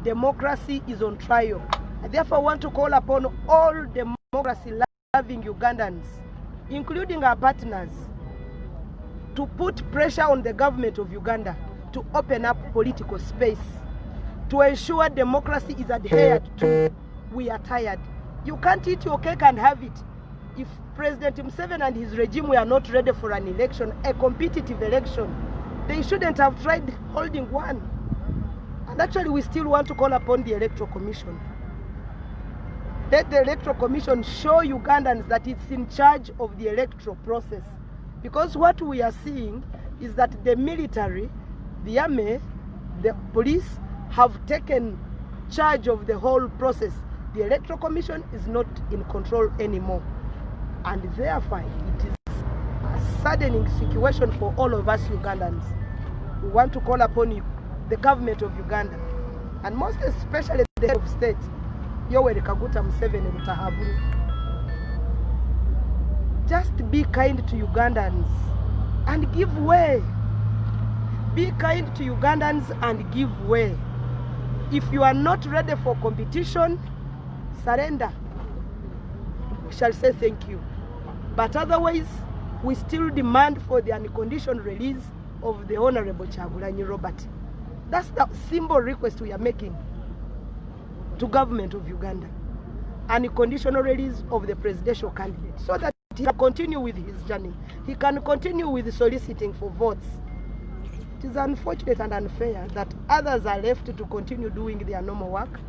democracy is on trial. I therefore want to call upon all democracy-loving Ugandans, including our partners, to put pressure on the government of Uganda to open up political space, to ensure democracy is adhered to. We are tired. You can't eat your cake and have it. If President Museveni and his regime were not ready for an election, a competitive election, they shouldn't have tried holding one. And actually, we still want to call upon the Electoral Commission. Let the Electoral Commission show Ugandans that it's in charge of the electoral process. Because what we are seeing is that the military, the army, the police have taken charge of the whole process. The Electoral Commission is not in control anymore. And therefore, it is a saddening situation for all of us Ugandans. We want to call upon the government of Uganda, and most especially the head of state, Yoweri Kaguta Museveni Rutahaburu. Just be kind to Ugandans and give way. Be kind to Ugandans and give way. If you are not ready for competition, surrender. We shall say thank you. But otherwise, we still demand for the unconditional release of the Honorable Kyagulanyi Robert. That's the simple request we are making to government of Uganda. Unconditional release of the presidential candidate so that he can continue with his journey. He can continue with soliciting for votes. It is unfortunate and unfair that others are left to continue doing their normal work.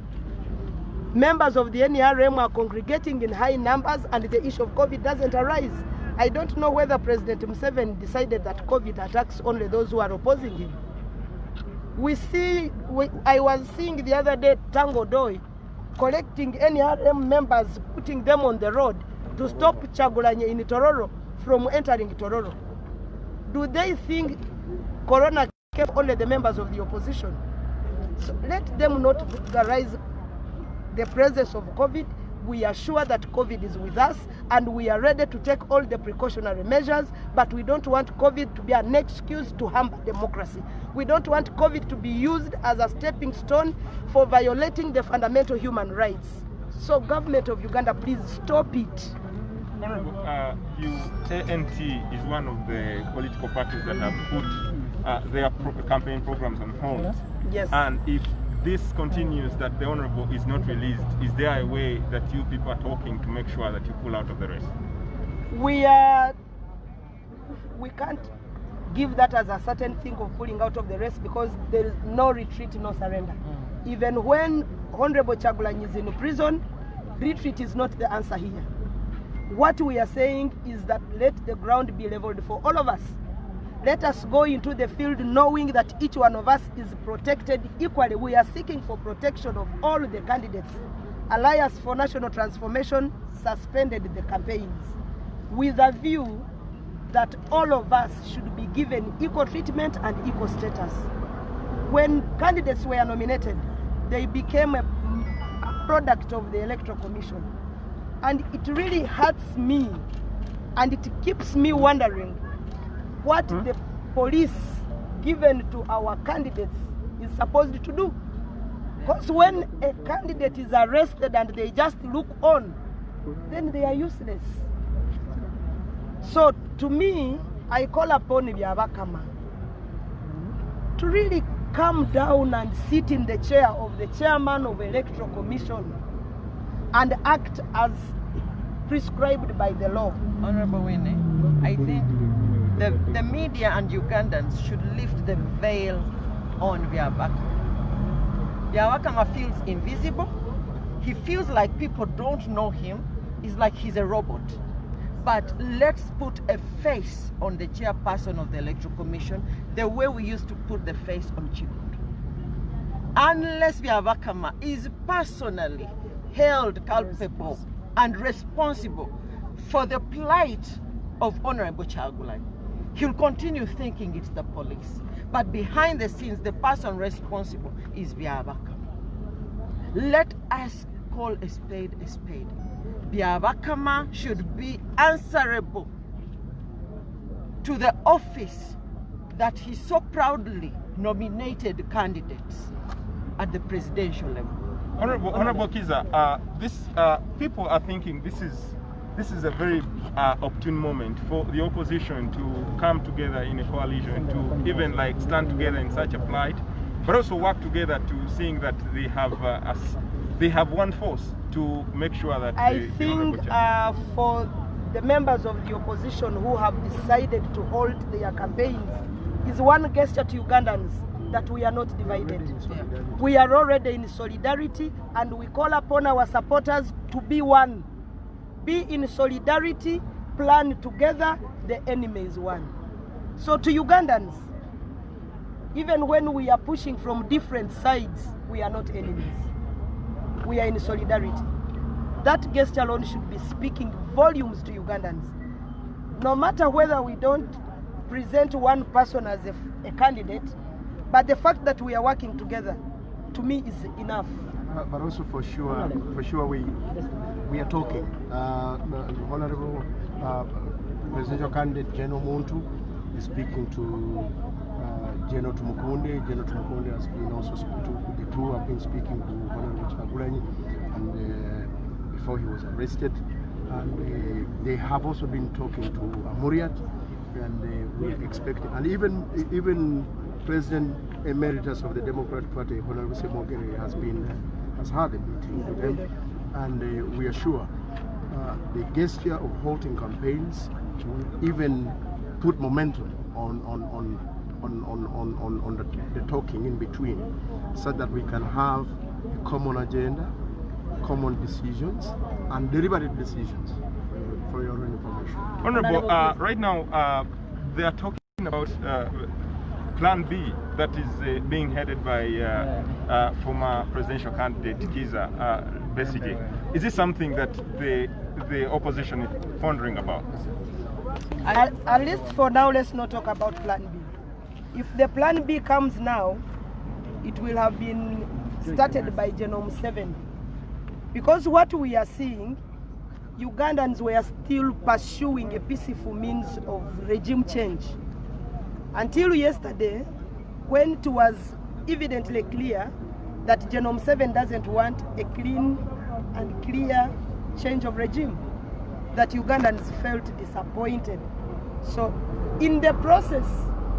Members of the NRM are congregating in high numbers and the issue of COVID doesn't arise. I don't know whether President Museveni decided that COVID attacks only those who are opposing him. I was seeing the other day Tango Doi collecting NRM members, putting them on the road to stop Kyagulanyi in Tororo from entering Tororo. Do they think Corona kept only the members of the opposition? So let them not vulgarize the presence of COVID. We are sure that COVID is with us and we are ready to take all the precautionary measures, but we don't want COVID to be an excuse to harm democracy. We don't want COVID to be used as a stepping stone for violating the fundamental human rights. So government of Uganda, please stop it. Honorable, ANT is one of the political parties that have put their campaign programs on hold. Yes. And if this continues, that the Honorable is not released, is there a way that you people are talking to make sure that you pull out of the race? We can't give that as a certain thing of pulling out of the race because there is no retreat, no surrender. Even when Honorable Kyagulanyi is in prison, retreat is not the answer here. What we are saying is that let the ground be leveled for all of us. Let us go into the field knowing that each one of us is protected equally. We are seeking for protection of all the candidates. Alliance for National Transformation suspended the campaigns with a view that all of us should be given equal treatment and equal status. When candidates were nominated, they became a product of the Electoral Commission. And it really hurts me and it keeps me wondering what the police given to our candidates is supposed to do. Because when a candidate is arrested and they just look on, then they are useless. So to me, I call upon Abakama to really come down and sit in the chair of the chairman of the Electoral Commission and act as prescribed by the law. Honorable Winnie, I think the media and Ugandans should lift the veil on Byabakama. Byabakama feels invisible. He feels like people don't know him. It's like he's a robot. But let's put a face on the chairperson of the Electoral Commission the way we used to put the face on Chibundu. Unless Byabakama is personally held culpable and responsible for the plight of Honorable Kyagulanyi, he'll continue thinking it's the police. But behind the scenes, the person responsible is Byabakama. Let us call a spade a spade. Byabakama should be answerable to the office that he so proudly nominated candidates. at the presidential level. Honorable Kiza, people are thinking this is a very opportune moment for the opposition to come together in a coalition, to even like stand together in such a plight, but also work together to seeing that they have one force to make sure that I think for the members of the opposition who have decided to hold their campaigns is one gesture to Ugandans that we are not divided. We are already in solidarity, and we call upon our supporters to be one. Be in solidarity, plan together, the enemy is one. So to Ugandans, even when we are pushing from different sides, we are not enemies. We are in solidarity. That gesture alone should be speaking volumes to Ugandans. No matter whether we don't present one person as a candidate, but the fact that we are working together, to me, is enough. But also for sure we are talking. Honorable presidential candidate General Muntu is speaking to General Tumukunde. General Tumukunde has been also speaking to the two have been speaking to Honorable Chagulanyi, and before he was arrested, and they have also been talking to Amuriat, and we are expecting, and even President Emeritus of the Democratic Party, Honorable Semogere, has had a meeting with them, and we are sure the gesture of halting campaigns will even put momentum on the talking in between, so that we can have a common agenda, common decisions, and deliberative decisions. For your own information. Honorable, right now they are talking about Plan B that is being headed by former presidential candidate Kiza Besigye. Is this something that the opposition is pondering about? At least for now, let's not talk about Plan B. If the Plan B comes now, it will have been started by Genome 7. Because what we are seeing, Ugandans were still pursuing a peaceful means of regime change. Until yesterday, when it was evidently clear that Genome 7 doesn't want a clean and clear change of regime, that Ugandans felt disappointed. So in the process,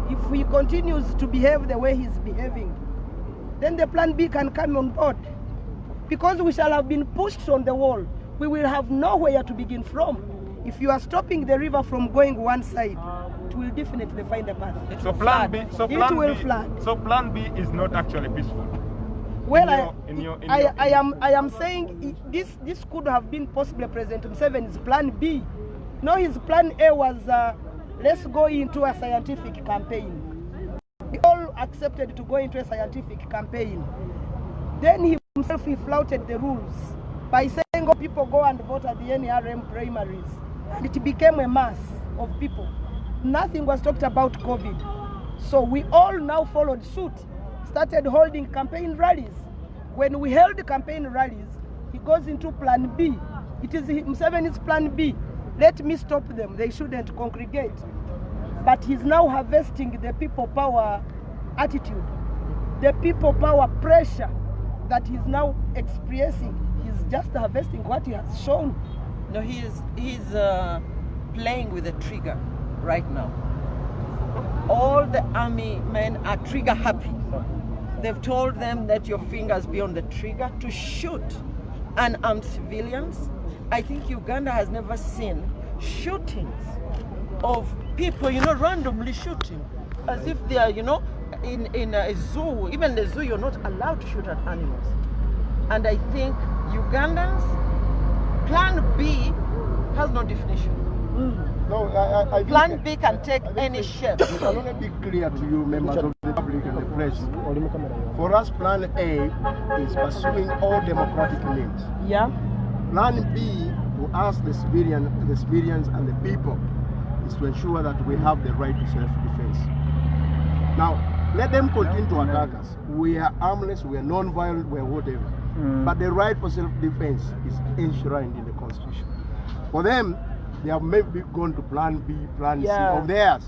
if he continues to behave the way he's behaving, then the Plan B can come on board. Because we shall have been pushed on the wall, we will have nowhere to begin from. If you are stopping the river from going one side, it will definitely find a path. So Plan B, So Plan B is not actually peaceful. Well, I am saying this could have been possibly President Museveni's Plan B. No, his Plan A was let's go into a scientific campaign. We all accepted to go into a scientific campaign. Then he himself flouted the rules by saying, oh, people go and vote at the NRM primaries. And it became a mass of people. Nothing was talked about COVID. So we all now followed suit, started holding campaign rallies. When we held campaign rallies, he goes into Plan B. It is Museveni's Plan B. Let me stop them. They shouldn't congregate. But he's now harvesting the people power attitude, the people power pressure that he's now experiencing. He's just harvesting what he has shown. No, he's playing with the trigger right now. All the army men are trigger happy. They've told them let your fingers be on the trigger to shoot unarmed civilians. I think Uganda has never seen shootings of people, randomly shooting, as if they are, in a zoo. Even the zoo, you're not allowed to shoot at animals. And I think Ugandans, Plan B has no definition. No, I Plan B can take any shape. It can only be clear to you, members of the public and the press. For us, Plan A is pursuing all democratic means. Yeah. Plan B, to us, the civilians and the people, is to ensure that we have the right to self-defense. Now, let them continue to attack us. We are armless, we are non-violent, we are whatever. But the right for self-defense is enshrined in the Constitution. For them, they have maybe gone to Plan B, Plan C of theirs.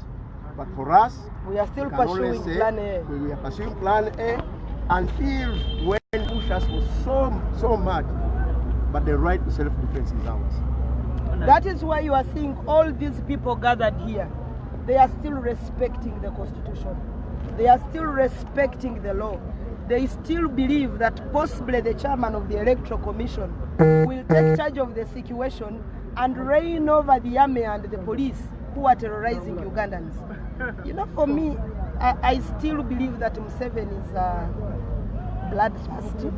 But for us, we are still pursuing Plan A. We are pursuing Plan A, until when push-us was so much, but the right to self-defense is ours. That is why you are seeing all these people gathered here. They are still respecting the Constitution. They are still respecting the law. They still believe that possibly the chairman of the Electoral Commission will take charge of the situation and reign over the army and the police who are terrorizing Ugandans. You know, for me, I still believe that Museveni is bloodthirsty.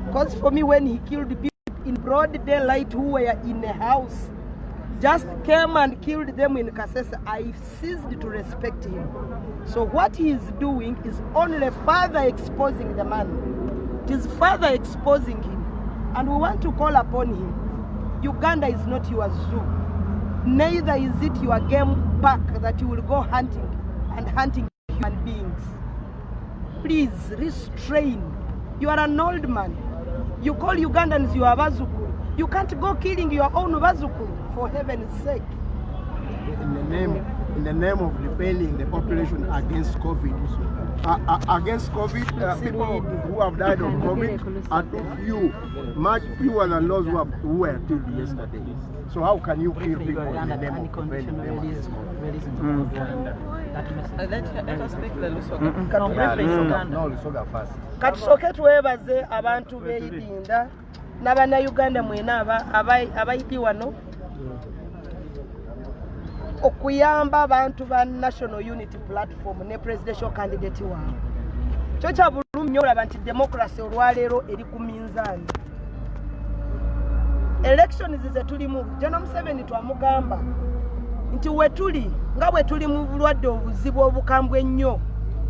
Because for me, when he killed people in broad daylight who were in a house, just came and killed them in Kasese, I ceased to respect him. So what he is doing is only further exposing the man. It is further exposing him. And we want to call upon him. Uganda is not your zoo. Neither is it your game park that you will go hunting and hunting human beings. Please restrain. You are an old man. You call Ugandans your Bazukuru. You can't go killing your own Bazukuru, for heaven's sake. In the name of defending the population against COVID. People who have died of COVID are too few, much fewer than those who were killed yesterday. So how can you kill people in the name of defending them against COVID? Let us speak the Lusoga first. Katusoke twebaze abantu beidinda n'abana Uganda mwena abaidi wano okuyamba abantu ba National Unity Platform ne presidential candidate waabwe. Kyo kya bulumi nnyo olaba nti democracy olwaleero eri ku minzaani. Elections ze tulimu, General Museveni twamugamba nti wetuli nga bwe tuli mu bulwadde obuzibu obukambwe ennyo,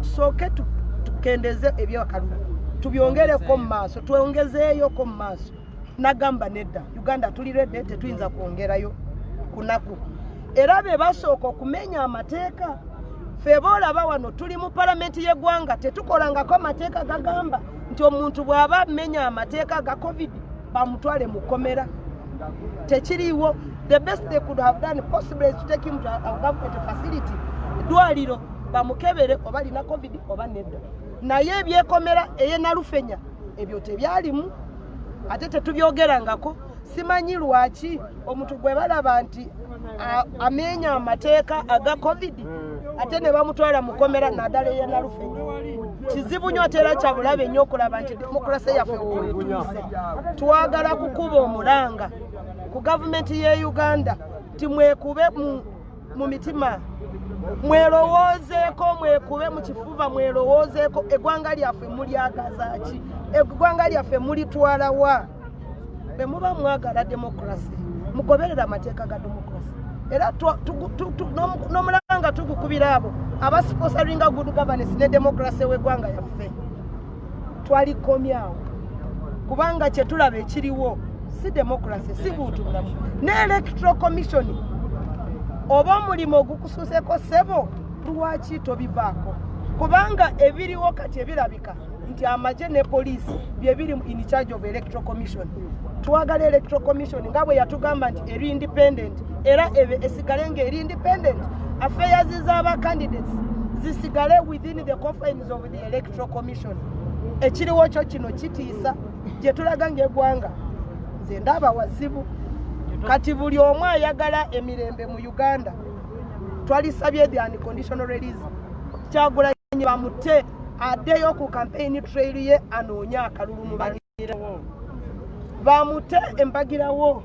tusooke tukendeze ebyokalulu tubyongereko mu maaso, twongezeeyoko mu maaso. Nagamba nedda, Uganda tuli redde, tetuyinza kwongerayo kunaku. Era be basooka okumenya amateeka. Ffe boolaba wano tuli mu palamenti y'eggwanga tetukolangako amateeka gagamba nti omuntu bw'aba amenya amateeka ga COVID bamutwale mu kkomera. Tekiriiwo. The best they could have done possibly is to take him to a government facility. Dwaliro bamukebere oba alina COVID oba nedda. Naye ebyekomera eye Nalufenya ebyo tebyalimu ate tetubyogerangako. Simanyi lwaki omuntu gwe balaba nti amenya amateeka aga COVID ate ne bamutwala mu kkomera naddala eye Nalufenya. Kizibu nnyo ate era kya bulabe nnyo okulaba nti demokrasi yaffe twagala kukuba omulanga ku gavumenti ye Uganda timwekube mu mitima, mwerowoozeeko, mwekube mu kifuba, mwerowoozeeko eggwanga lyaffe mulyagaza ki, eggwanga lyaffe mulitwala wa. Be muba mwagala demokrasi mugoberera amateeka ga demokrasi. Era n'omulanga tugukubira abo abasiposaringa good governance ne demokrasi w'eggwanga yaffe. Twalikomyawo kubanga kye tulaba ekiriwo si demokrasi, si buntu bulamu. Ne Electoral Commission oba omulimu ogukusuuseko ssebo lwaki tobivaako? Kubanga ebiriwo kati ebirabika nti amagye ne poliisi bye biri in charge of Electoral Commission. Twagala Electoral Commission nga bwe yatugamba nti eri independent, era esigale ng'eri independent. Affairs z'aba candidates zisigale within the confines of the Electoral Commission. Ekiriwo kyo kino kitiisa gye tulaga ng'eggwanga. Nze ndaba wazibu. Kati buli omu ayagala emirembe mu Uganda. Twalisabye the unconditional release. Kyagulanyi bamute addeyo ku campaign trail ye anoonya akalulu mu bagirawo. Bamute embagirawo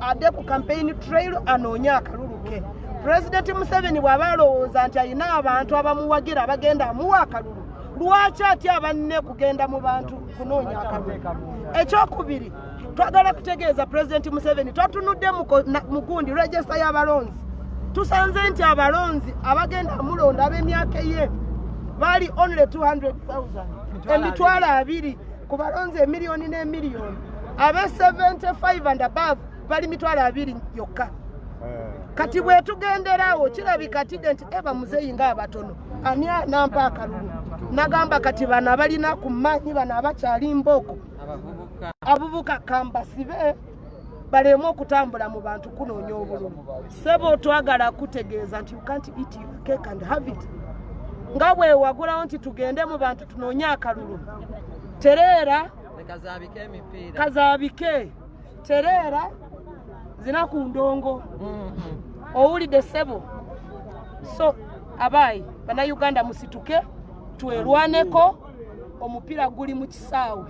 adde ku campaign trail anoonya akalulu ke. President Museveni bw'aba alowooza nti alina abantu abamuwagira abagenda amuwa akalulu, lwaki atya abanne kugenda mu bantu kunoonya akalulu? Ekyokubiri, twagala kutegeeza President Museveni twatunudde mu gundi register y'abalonzi. Tusanze nti abalonzi abagenda amulonda ab'emyaka ye bali only 200,000. Emitwalo 2 ku balonzi emiliyoni n'emiliyoni. Abe 75 and above bali mitwalo 2 yokka. Kati bwe tugenderawo kirabika nti eba muzeeyi nga abatono ani nampa akalulu. Nagamba kati bano abalina ku mmanyi bano abakyali mbooko abubuka kambasibe balemu okutambula mu bantu kunoonya obululu. Sebo twagala kutegeeza nti you can't eat your cake and have it. nga bwe wagulawo nti tugende mu bantu tunoonye akalulu tereera kazaabike tereera zina ku ndongo owulidde ssebo so abaayi bannayuganda musituke twerwaneko omupiira guli mu kisaawe